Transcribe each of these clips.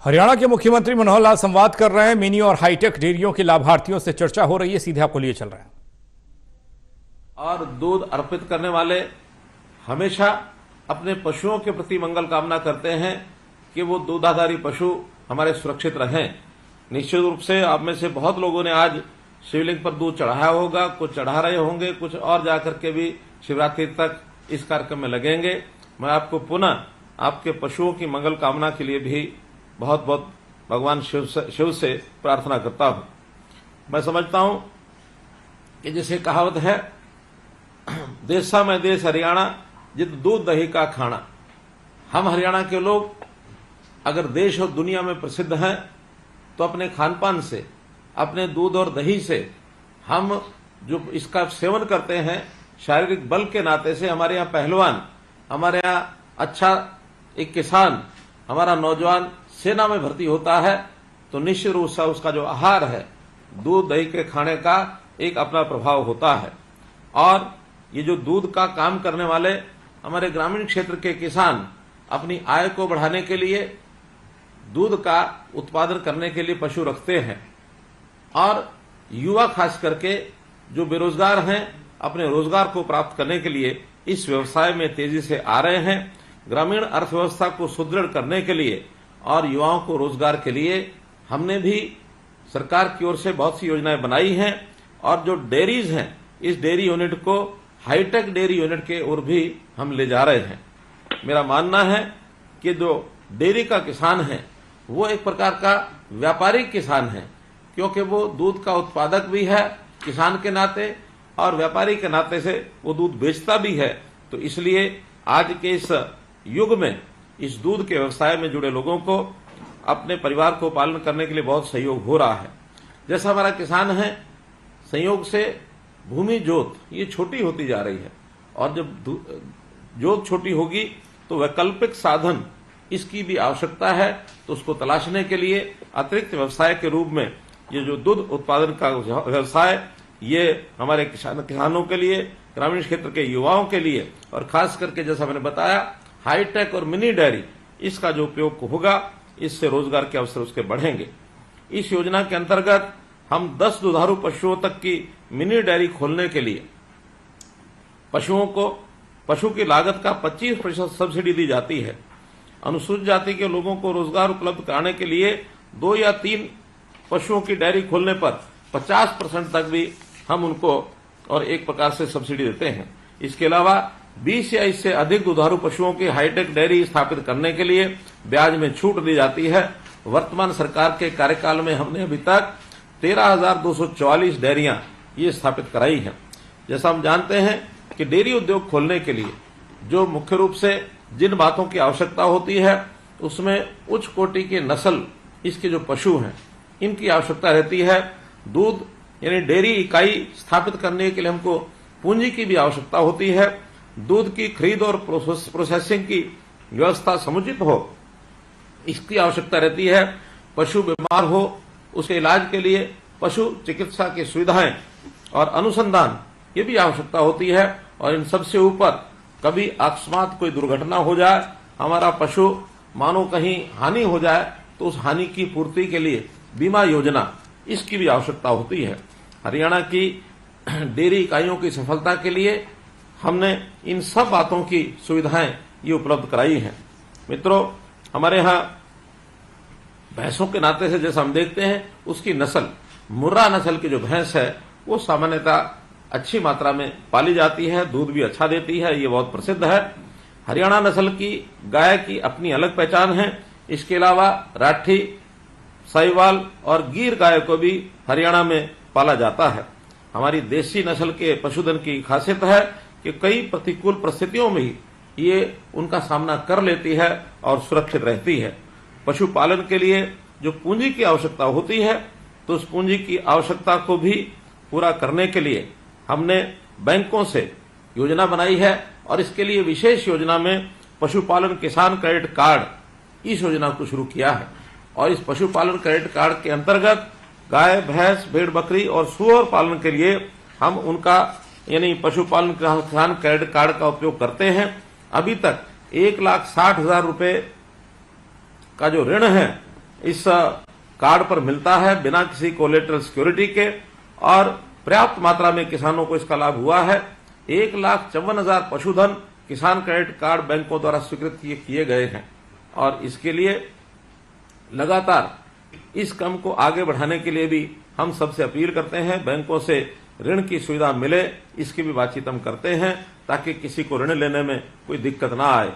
हरियाणा के मुख्यमंत्री मनोहर लाल संवाद कर रहे हैं। मिनी और हाईटेक डेयरियों के लाभार्थियों से चर्चा हो रही है, सीधे आपको लिए चल रहे हैं। और दूध अर्पित करने वाले हमेशा अपने पशुओं के प्रति मंगल कामना करते हैं कि वो दूधाधारी पशु हमारे सुरक्षित रहें। निश्चित रूप से आप में से बहुत लोगों ने आज शिवलिंग पर दूध चढ़ाया होगा, कुछ चढ़ा रहे होंगे, कुछ और जाकर के भी शिवरात्रि तक इस कार्यक्रम में लगेंगे। मैं आपको पुनः आपके पशुओं की मंगल कामना के लिए भी बहुत बहुत भगवान शिव से प्रार्थना करता हूं। मैं समझता हूं कि जैसे कहावत है, देशा में देश हरियाणा जित दूध दही का खाना। हम हरियाणा के लोग अगर देश और दुनिया में प्रसिद्ध हैं तो अपने खानपान से, अपने दूध और दही से हम जो इसका सेवन करते हैं, शारीरिक बल के नाते से हमारे यहाँ पहलवान, हमारे यहाँ अच्छा एक किसान, हमारा नौजवान सेना में भर्ती होता है, तो निश्चित रूप से उसका जो आहार है दूध दही के खाने का एक अपना प्रभाव होता है। और ये जो दूध का काम करने वाले हमारे ग्रामीण क्षेत्र के किसान अपनी आय को बढ़ाने के लिए दूध का उत्पादन करने के लिए पशु रखते हैं। और युवा खास करके जो बेरोजगार हैं, अपने रोजगार को प्राप्त करने के लिए इस व्यवसाय में तेजी से आ रहे हैं। ग्रामीण अर्थव्यवस्था को सुदृढ़ करने के लिए और युवाओं को रोजगार के लिए हमने भी सरकार की ओर से बहुत सी योजनाएं बनाई हैं। और जो डेयरीज हैं, इस डेयरी यूनिट को हाईटेक डेयरी यूनिट के ओर भी हम ले जा रहे हैं। मेरा मानना है कि जो डेयरी का किसान है वो एक प्रकार का व्यापारिक किसान है, क्योंकि वो दूध का उत्पादक भी है किसान के नाते और व्यापारी के नाते से वो दूध बेचता भी है। तो इसलिए आज के इस युग में इस दूध के व्यवसाय में जुड़े लोगों को अपने परिवार को पालन करने के लिए बहुत सहयोग हो रहा है। जैसा हमारा किसान है, संयोग से भूमि जोत ये छोटी होती जा रही है, और जब जोत छोटी होगी तो वैकल्पिक साधन इसकी भी आवश्यकता है। तो उसको तलाशने के लिए अतिरिक्त व्यवसाय के रूप में ये जो दूध उत्पादन का व्यवसाय, ये हमारे किसानों के लिए, ग्रामीण क्षेत्र के युवाओं के लिए, और खास करके जैसा मैंने बताया हाईटेक और मिनी डेयरी, इसका जो उपयोग होगा, इससे रोजगार के अवसर उसके बढ़ेंगे। इस योजना के अंतर्गत हम 10 दुधारू पशुओं तक की मिनी डेयरी खोलने के लिए पशु की लागत का 25% सब्सिडी दी जाती है। अनुसूचित जाति के लोगों को रोजगार उपलब्ध कराने के लिए 2 या 3 पशुओं की डेयरी खोलने पर 50% तक भी हम उनको और एक प्रकार से सब्सिडी देते हैं। इसके अलावा 20 या इससे अधिक दुधारू पशुओं की हाईटेक डेयरी स्थापित करने के लिए ब्याज में छूट दी जाती है। वर्तमान सरकार के कार्यकाल में हमने अभी तक 13,244 डेयरियां ये स्थापित कराई हैं। जैसा हम जानते हैं कि डेयरी उद्योग खोलने के लिए जो मुख्य रूप से जिन बातों की आवश्यकता होती है, उसमें उच्च कोटि के नस्ल इसके जो पशु हैं इनकी आवश्यकता रहती है। दूध यानी डेयरी इकाई स्थापित करने के लिए हमको पूंजी की भी आवश्यकता होती है। दूध की खरीद और प्रोसेसिंग की व्यवस्था समुचित हो, इसकी आवश्यकता रहती है। पशु बीमार हो उसके इलाज के लिए पशु चिकित्सा की सुविधाएं और अनुसंधान ये भी आवश्यकता होती है। और इन सबसे ऊपर कभी अकस्मात कोई दुर्घटना हो जाए, हमारा पशु मानो कहीं हानि हो जाए, तो उस हानि की पूर्ति के लिए बीमा योजना, इसकी भी आवश्यकता होती है। हरियाणा की डेयरी इकाइयों की सफलता के लिए हमने इन सब बातों की सुविधाएं ये उपलब्ध कराई हैं। मित्रों, हमारे यहाँ भैंसों के नाते से जैसा हम देखते हैं, उसकी नस्ल, मुर्रा नस्ल की जो भैंस है वो सामान्यतः अच्छी मात्रा में पाली जाती है, दूध भी अच्छा देती है, ये बहुत प्रसिद्ध है। हरियाणा नस्ल की गाय की अपनी अलग पहचान है। इसके अलावा राठी, साहिवाल और गिर गाय को भी हरियाणा में पाला जाता है। हमारी देसी नस्ल के पशुधन की खासियत है कि कई प्रतिकूल परिस्थितियों में ही ये उनका सामना कर लेती है और सुरक्षित रहती है। पशुपालन के लिए जो पूंजी की आवश्यकता होती है, तो उस पूंजी की आवश्यकता को भी पूरा करने के लिए हमने बैंकों से योजना बनाई है। और इसके लिए विशेष योजना में पशुपालन किसान क्रेडिट कार्ड, इस योजना को शुरू किया है। और इस पशुपालन क्रेडिट कार्ड के अंतर्गत गाय, भैंस, भेड़, बकरी और सूअर पालन के लिए हम उनका यानी पशुपालन किसान क्रेडिट कार्ड का उपयोग करते हैं। अभी तक 1,60,000 रुपए का जो ऋण है इस कार्ड पर मिलता है बिना किसी कोलेटरल सिक्योरिटी के, और पर्याप्त मात्रा में किसानों को इसका लाभ हुआ है। 1,54,000 पशुधन किसान क्रेडिट कार्ड बैंकों द्वारा स्वीकृत किए गए हैं, और इसके लिए लगातार इस क्रम को आगे बढ़ाने के लिए भी हम सबसे अपील करते हैं। बैंकों से ऋण की सुविधा मिले, इसकी भी बातचीत हम करते हैं, ताकि किसी को ऋण लेने में कोई दिक्कत ना आए।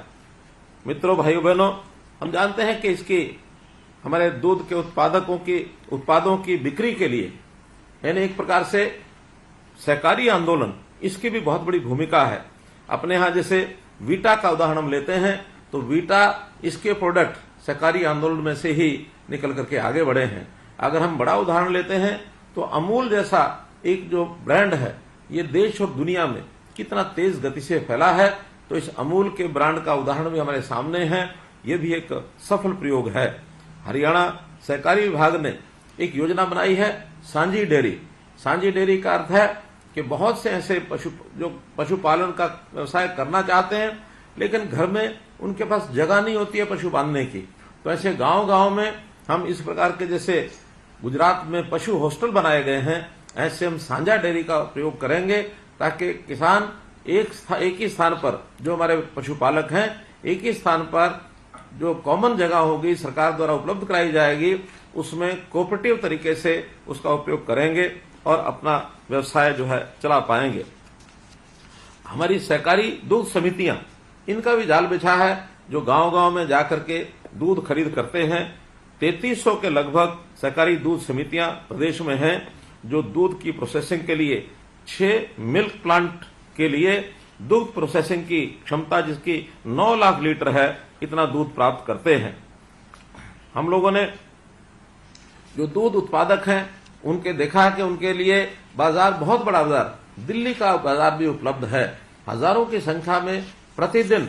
मित्रों, भाइयों बहनों, हम जानते हैं कि इसकी हमारे दूध के उत्पादों की बिक्री के लिए, यानी एक प्रकार से सहकारी आंदोलन, इसकी भी बहुत बड़ी भूमिका है। अपने यहां जैसे वीटा का उदाहरण हम लेते हैं, तो वीटा इसके प्रोडक्ट सहकारी आंदोलन में से ही निकल करके आगे बढ़े हैं। अगर हम बड़ा उदाहरण लेते हैं तो अमूल जैसा एक जो ब्रांड है, ये देश और दुनिया में कितना तेज गति से फैला है, तो इस अमूल के ब्रांड का उदाहरण भी हमारे सामने है। ये भी एक सफल प्रयोग है। हरियाणा सहकारी विभाग ने एक योजना बनाई है, सांझी डेयरी। सांझी डेयरी का अर्थ है कि बहुत से ऐसे पशुपालन का व्यवसाय करना चाहते हैं, लेकिन घर में उनके पास जगह नहीं होती है पशु बांधने की। तो ऐसे गांव-गांव में हम इस प्रकार के, जैसे गुजरात में पशु हॉस्टल बनाए गए हैं, ऐसे हम साझा डेयरी का प्रयोग करेंगे, ताकि किसान एक ही स्थान पर, जो हमारे पशुपालक हैं, एक ही स्थान पर जो कॉमन जगह होगी सरकार द्वारा उपलब्ध कराई जाएगी, उसमें कोऑपरेटिव तरीके से उसका उपयोग करेंगे और अपना व्यवसाय जो है चला पाएंगे। हमारी सहकारी दूध समितियां, इनका भी जाल बिछा है, जो गांव-गांव में जाकर के दूध खरीद करते हैं। 3300 के लगभग सहकारी दूध समितियां प्रदेश में हैं, जो दूध की प्रोसेसिंग के लिए 6 मिल्क प्लांट के लिए दूध प्रोसेसिंग की क्षमता, जिसकी 9 लाख लीटर है, इतना दूध प्राप्त करते हैं। हम लोगों ने जो दूध उत्पादक हैं, उनके देखा है कि उनके लिए बाजार, बहुत बड़ा बाजार, दिल्ली का बाजार भी उपलब्ध है। हजारों की संख्या में प्रतिदिन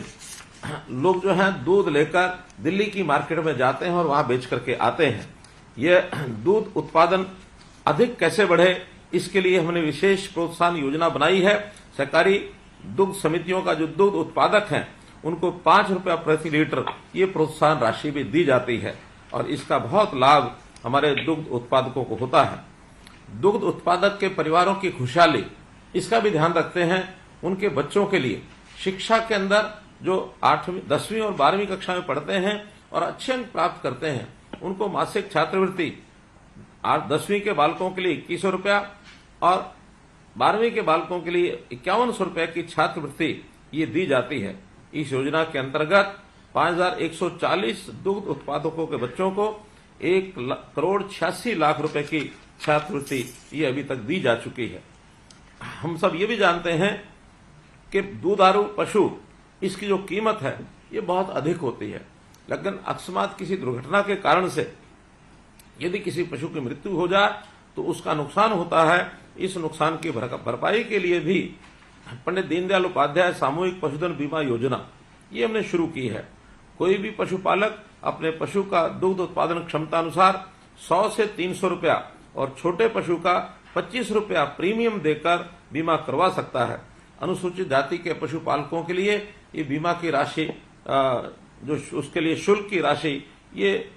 लोग जो हैं दूध लेकर दिल्ली की मार्केट में जाते हैं और वहां बेच करके आते हैं। ये दूध उत्पादन अधिक कैसे बढ़े, इसके लिए हमने विशेष प्रोत्साहन योजना बनाई है। सहकारी दुग्ध समितियों का जो दुग्ध उत्पादक हैं, उनको 5 रुपया प्रति लीटर ये प्रोत्साहन राशि भी दी जाती है, और इसका बहुत लाभ हमारे दुग्ध उत्पादकों को होता है। दुग्ध उत्पादक के परिवारों की खुशहाली, इसका भी ध्यान रखते हैं। उनके बच्चों के लिए शिक्षा के अंदर जो 8वीं, 10वीं और 12वीं कक्षा में पढ़ते हैं और अच्छे अंक प्राप्त करते हैं, उनको मासिक छात्रवृत्ति 10वीं के बालकों के लिए 2100 रुपया और 12वीं के बालकों के लिए 5100 रुपये की छात्रवृत्ति ये दी जाती है। इस योजना के अंतर्गत 5140 दुग्ध उत्पादकों के बच्चों को 1,86,00,000 रुपए की छात्रवृत्ति ये अभी तक दी जा चुकी है। हम सब ये भी जानते हैं कि दूधारू पशु, इसकी जो कीमत है ये बहुत अधिक होती है, लेकिन अकस्मात किसी दुर्घटना के कारण से यदि किसी पशु की मृत्यु हो जाए तो उसका नुकसान होता है। इस नुकसान की भरपाई के लिए भी पंडित दीनदयाल उपाध्याय सामूहिक पशुधन बीमा योजना ये हमने शुरू की है। कोई भी पशुपालक अपने पशु का दुग्ध उत्पादन क्षमता अनुसार 100 से 300 रुपया और छोटे पशु का 25 रुपया प्रीमियम देकर बीमा करवा सकता है। अनुसूचित जाति के पशुपालकों के लिए ये बीमा की राशि, जो उसके लिए शुल्क की राशि ये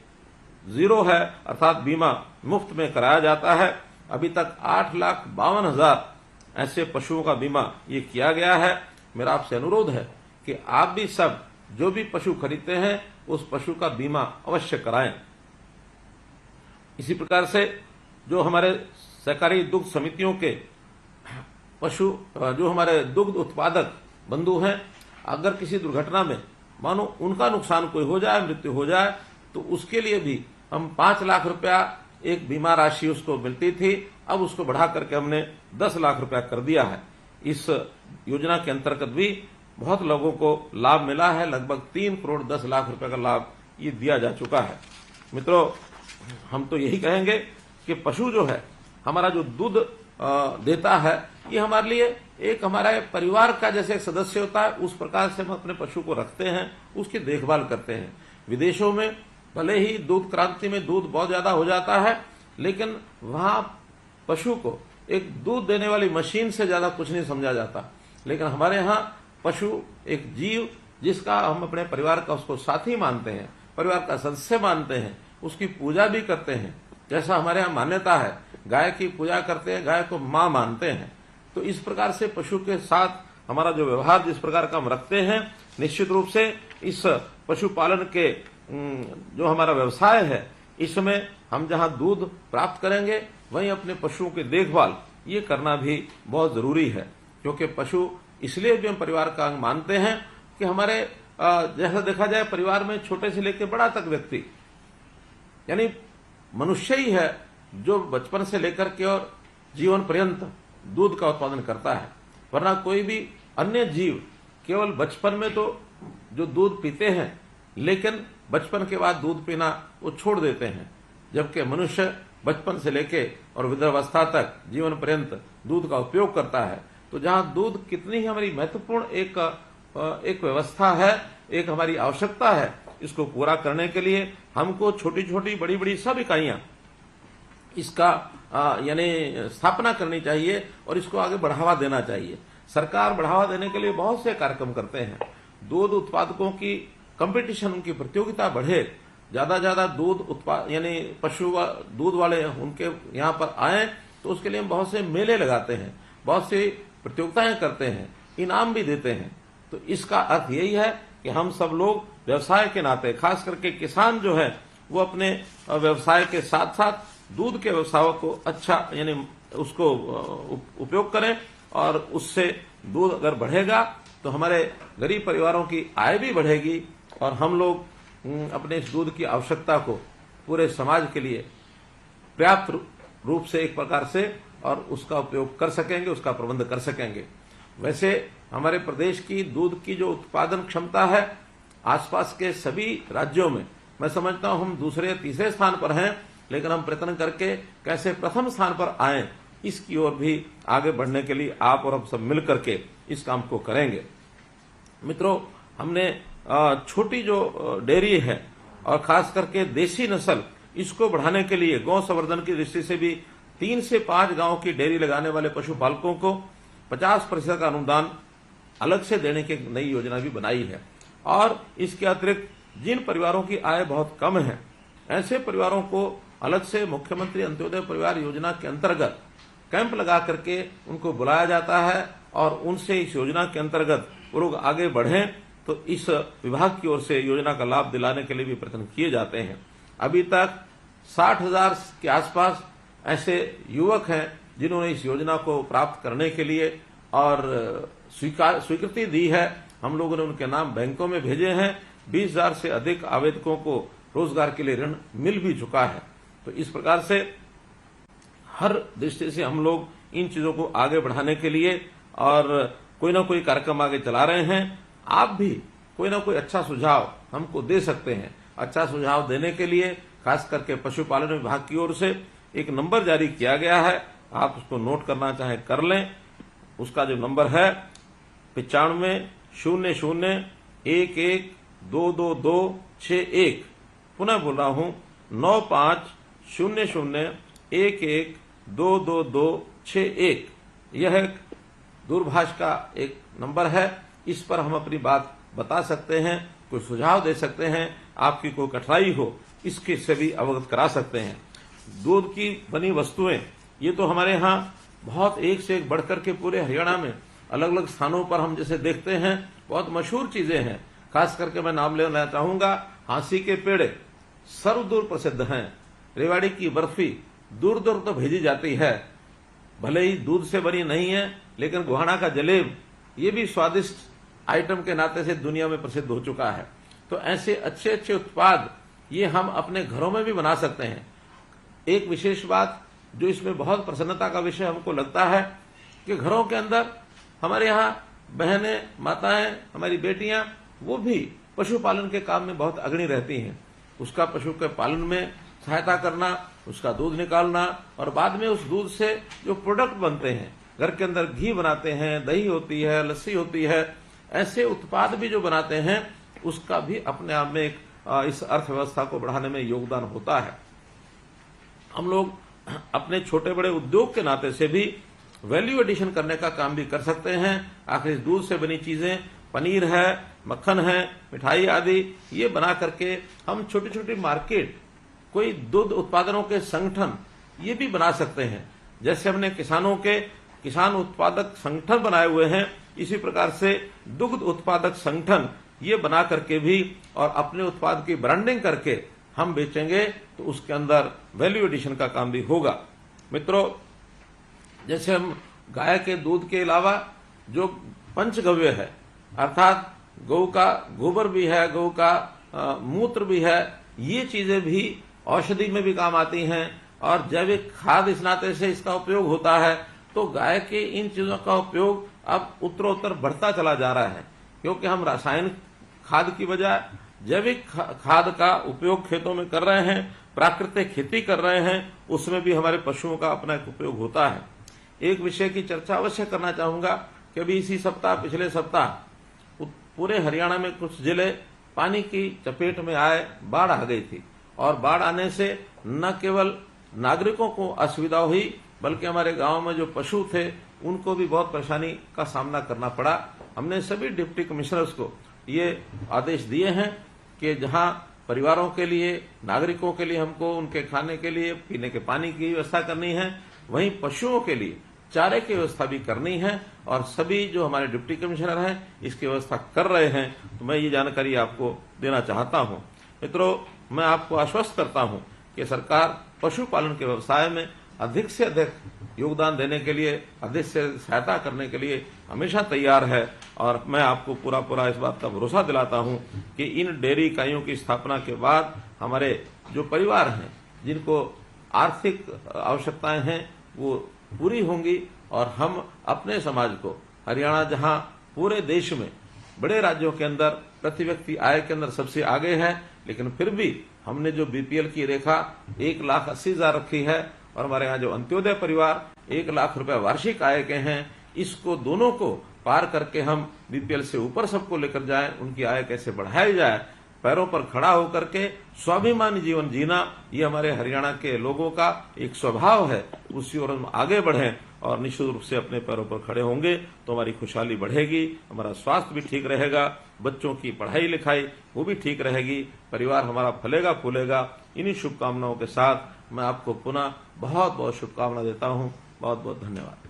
0 है, अर्थात बीमा मुफ्त में कराया जाता है। अभी तक 8,52,000 ऐसे पशुओं का बीमा ये किया गया है। मेरा आपसे अनुरोध है कि आप भी सब जो भी पशु खरीदते हैं उस पशु का बीमा अवश्य कराएं। इसी प्रकार से जो हमारे सहकारी दुग्ध समितियों के पशु, जो हमारे दुग्ध उत्पादक बंधु हैं, अगर किसी दुर्घटना में मानो उनका नुकसान कोई हो जाए, मृत्यु हो जाए, तो उसके लिए भी हम 5 लाख रुपया एक बीमा राशि उसको मिलती थी, अब उसको बढ़ा करके हमने 10 लाख रुपया कर दिया है। इस योजना के अंतर्गत भी बहुत लोगों को लाभ मिला है। लगभग 3 करोड़ 10 लाख रुपए का लाभ ये दिया जा चुका है। मित्रों, हम तो यही कहेंगे कि पशु जो है हमारा, जो दूध देता है, ये हमारे लिए एक हमारे परिवार का जैसे एक सदस्य होता है, उस प्रकार से हम अपने पशु को रखते हैं, उसकी देखभाल करते हैं। विदेशों में भले ही दूध क्रांति में दूध बहुत ज्यादा हो जाता है, लेकिन वहां पशु को एक दूध देने वाली मशीन से ज्यादा कुछ नहीं समझा जाता। लेकिन हमारे यहाँ पशु एक जीव, जिसका हम अपने परिवार का उसको साथी मानते हैं, परिवार का सदस्य मानते हैं, उसकी पूजा भी करते हैं। जैसा हमारे यहाँ मान्यता है, गाय की पूजा करते हैं, गाय को मां मानते हैं। तो इस प्रकार से पशु के साथ हमारा जो व्यवहार जिस प्रकार का हम रखते हैं, निश्चित रूप से इस पशुपालन के जो हमारा व्यवसाय है, इसमें हम जहां दूध प्राप्त करेंगे वहीं अपने पशुओं की देखभाल ये करना भी बहुत जरूरी है। क्योंकि पशु इसलिए भी हम परिवार का अंग मानते हैं कि हमारे जैसा देखा जाए परिवार में छोटे से लेकर बड़ा तक व्यक्ति यानी मनुष्य ही है जो बचपन से लेकर के और जीवन पर्यंत दूध का उत्पादन करता है। वरना कोई भी अन्य जीव केवल बचपन में तो जो दूध पीते हैं, लेकिन बचपन के बाद दूध पीना वो छोड़ देते हैं, जबकि मनुष्य बचपन से लेके और वृद्धावस्था तक जीवन पर्यंत दूध का उपयोग करता है। तो जहां दूध कितनी ही हमारी महत्वपूर्ण एक व्यवस्था है, एक हमारी आवश्यकता है, इसको पूरा करने के लिए हमको छोटी छोटी बड़ी बड़ी सब इकाइयां इसका यानी स्थापना करनी चाहिए और इसको आगे बढ़ावा देना चाहिए। सरकार बढ़ावा देने के लिए बहुत से कार्यक्रम करते हैं। दूध उत्पादकों की कंपटीशन, उनकी प्रतियोगिता बढ़े, ज्यादा दूध उत्पाद यानी पशु दूध वाले उनके यहाँ पर आए, तो उसके लिए हम बहुत से मेले लगाते हैं, बहुत सी प्रतियोगिताएं करते हैं, इनाम भी देते हैं। तो इसका अर्थ यही है कि हम सब लोग व्यवसाय के नाते, खास करके किसान जो है वो अपने व्यवसाय के साथ साथ दूध के व्यवसाय को अच्छा यानी उसको उपयोग करें, और उससे दूध अगर बढ़ेगा तो हमारे गरीब परिवारों की आय भी बढ़ेगी और हम लोग अपने इस दूध की आवश्यकता को पूरे समाज के लिए पर्याप्त रूप से एक प्रकार से और उसका उपयोग कर सकेंगे, उसका प्रबंध कर सकेंगे। वैसे हमारे प्रदेश की दूध की जो उत्पादन क्षमता है, आसपास के सभी राज्यों में मैं समझता हूं हम दूसरे तीसरे स्थान पर हैं, लेकिन हम प्रयत्न करके कैसे प्रथम स्थान पर आए इसकी ओर भी आगे बढ़ने के लिए आप और हम सब मिल करके इस काम को करेंगे। मित्रों, हमने छोटी जो डेयरी है और खास करके देसी नस्ल, इसको बढ़ाने के लिए गौ संवर्धन की दृष्टि से भी 3 से 5 गांव की डेयरी लगाने वाले पशुपालकों को 50% का अनुदान अलग से देने की नई योजना भी बनाई है। और इसके अतिरिक्त जिन परिवारों की आय बहुत कम है, ऐसे परिवारों को अलग से मुख्यमंत्री अंत्योदय परिवार योजना के अंतर्गत कैंप लगा करके उनको बुलाया जाता है और उनसे इस योजना के अंतर्गत वो लोग आगे बढ़ें, तो इस विभाग की ओर से योजना का लाभ दिलाने के लिए भी प्रयत्न किए जाते हैं। अभी तक 60,000 के आसपास ऐसे युवक हैं जिन्होंने इस योजना को प्राप्त करने के लिए और स्वीकृति दी है। हम लोगों ने उनके नाम बैंकों में भेजे हैं। 20,000 से अधिक आवेदकों को रोजगार के लिए ऋण मिल भी चुका है। तो इस प्रकार से हर दृष्टि से हम लोग इन चीजों को आगे बढ़ाने के लिए और कोई ना कोई कार्यक्रम आगे चला रहे हैं। आप भी कोई ना कोई अच्छा सुझाव हमको दे सकते हैं। अच्छा सुझाव देने के लिए खास करके पशुपालन विभाग की ओर से एक नंबर जारी किया गया है, आप उसको नोट करना चाहें कर लें। उसका जो नंबर है 9500112261। पुनः बोल रहा हूं 9500112261। यह एक दूरभाष का एक नंबर है। इस पर हम अपनी बात बता सकते हैं, कोई सुझाव दे सकते हैं, आपकी कोई कठिनाई हो इसके से भी अवगत करा सकते हैं। दूध की बनी वस्तुएं ये तो हमारे यहाँ बहुत एक से एक बढ़कर के पूरे हरियाणा में अलग अलग स्थानों पर हम जैसे देखते हैं बहुत मशहूर चीजें हैं। खास करके मैं नाम लेना चाहूंगा, हाँसी के पेड़े सर्वदूर प्रसिद्ध हैं। रेवाड़ी की बर्फी दूर दूर तो भेजी जाती है, भले ही दूध से बनी नहीं है, लेकिन गोहाना का जलेब ये भी स्वादिष्ट आइटम के नाते से दुनिया में प्रसिद्ध हो चुका है। तो ऐसे अच्छे अच्छे उत्पाद ये हम अपने घरों में भी बना सकते हैं। एक विशेष बात जो इसमें बहुत प्रसन्नता का विषय हमको लगता है कि घरों के अंदर हमारे यहाँ बहनें, माताएं, हमारी बेटियां वो भी पशुपालन के काम में बहुत अग्रणी रहती हैं। उसका पशु के पालन में सहायता करना, उसका दूध निकालना और बाद में उस दूध से जो प्रोडक्ट बनते हैं, घर के अंदर घी बनाते हैं, दही होती है, लस्सी होती है, ऐसे उत्पाद भी जो बनाते हैं उसका भी अपने आप में एक इस अर्थव्यवस्था को बढ़ाने में योगदान होता है। हम लोग अपने छोटे बड़े उद्योग के नाते से भी वैल्यू एडिशन करने का काम भी कर सकते हैं। आखिर दूध से बनी चीजें, पनीर है, मक्खन है, मिठाई आदि, ये बना करके हम छोटी छोटी मार्केट कोई दूध उत्पादनों के संगठन ये भी बना सकते हैं। जैसे हमने किसानों के किसान उत्पादक संगठन बनाए हुए हैं, इसी प्रकार से दुग्ध उत्पादक संगठन ये बना करके भी और अपने उत्पाद की ब्रांडिंग करके हम बेचेंगे तो उसके अंदर वैल्यू एडिशन का काम भी होगा। मित्रों, जैसे हम गाय के दूध के अलावा जो पंचगव्य है, अर्थात गौ का गोबर भी है, गौ का मूत्र भी है, ये चीजें भी औषधि में भी काम आती हैं और जैविक खाद इस नाते से इसका उपयोग होता है। तो गाय के इन चीजों का उपयोग अब उत्तरोत्तर बढ़ता चला जा रहा है, क्योंकि हम रासायनिक खाद की बजाय जैविक खाद का उपयोग खेतों में कर रहे हैं, प्राकृतिक खेती कर रहे हैं, उसमें भी हमारे पशुओं का अपना एक उपयोग होता है। एक विषय की चर्चा अवश्य करना चाहूंगा कि अभी इसी सप्ताह, पिछले सप्ताह पूरे हरियाणा में कुछ जिले पानी की चपेट में आए, बाढ़ आ गई थी और बाढ़ आने से न केवल नागरिकों को असुविधा हुई बल्कि हमारे गांव में जो पशु थे उनको भी बहुत परेशानी का सामना करना पड़ा। हमने सभी डिप्टी कमिश्नर्स को ये आदेश दिए हैं कि जहां परिवारों के लिए, नागरिकों के लिए हमको उनके खाने के लिए, पीने के पानी की व्यवस्था करनी है, वहीं पशुओं के लिए चारे की व्यवस्था भी करनी है और सभी जो हमारे डिप्टी कमिश्नर हैं इसकी व्यवस्था कर रहे हैं। तो मैं ये जानकारी आपको देना चाहता हूं। मित्रों, मैं आपको आश्वस्त करता हूं कि सरकार पशुपालन के व्यवसाय में अधिक से अधिक योगदान देने के लिए, अधिक से सहायता करने के लिए हमेशा तैयार है और मैं आपको पूरा इस बात का भरोसा दिलाता हूं कि इन डेयरी इकाइयों की स्थापना के बाद हमारे जो परिवार हैं, जिनको आर्थिक आवश्यकताएं हैं, वो पूरी होंगी और हम अपने समाज को, हरियाणा जहां पूरे देश में बड़े राज्यों के अंदर प्रति व्यक्ति आय के अंदर सबसे आगे है, लेकिन फिर भी हमने जो बीपीएल की रेखा 1,80,000 रखी है और हमारे यहाँ जो अंत्योदय परिवार 1 लाख रुपए वार्षिक आय के हैं, इसको दोनों को पार करके हम बीपीएल से ऊपर सबको लेकर जाएं, उनकी आय कैसे बढ़ाई जाए, पैरों पर खड़ा होकर के स्वाभिमानी जीवन जीना, ये हमारे हरियाणा के लोगों का एक स्वभाव है। उसी ओर हम आगे बढ़ें और निश्चित रूप से अपने पैरों पर खड़े होंगे तो हमारी खुशहाली बढ़ेगी, हमारा स्वास्थ्य भी ठीक रहेगा, बच्चों की पढ़ाई लिखाई वो भी ठीक रहेगी, परिवार हमारा फलेगा फूलेगा। इन्हीं शुभकामनाओं के साथ मैं आपको पुनः बहुत बहुत शुभकामना देता हूँ। बहुत बहुत धन्यवाद।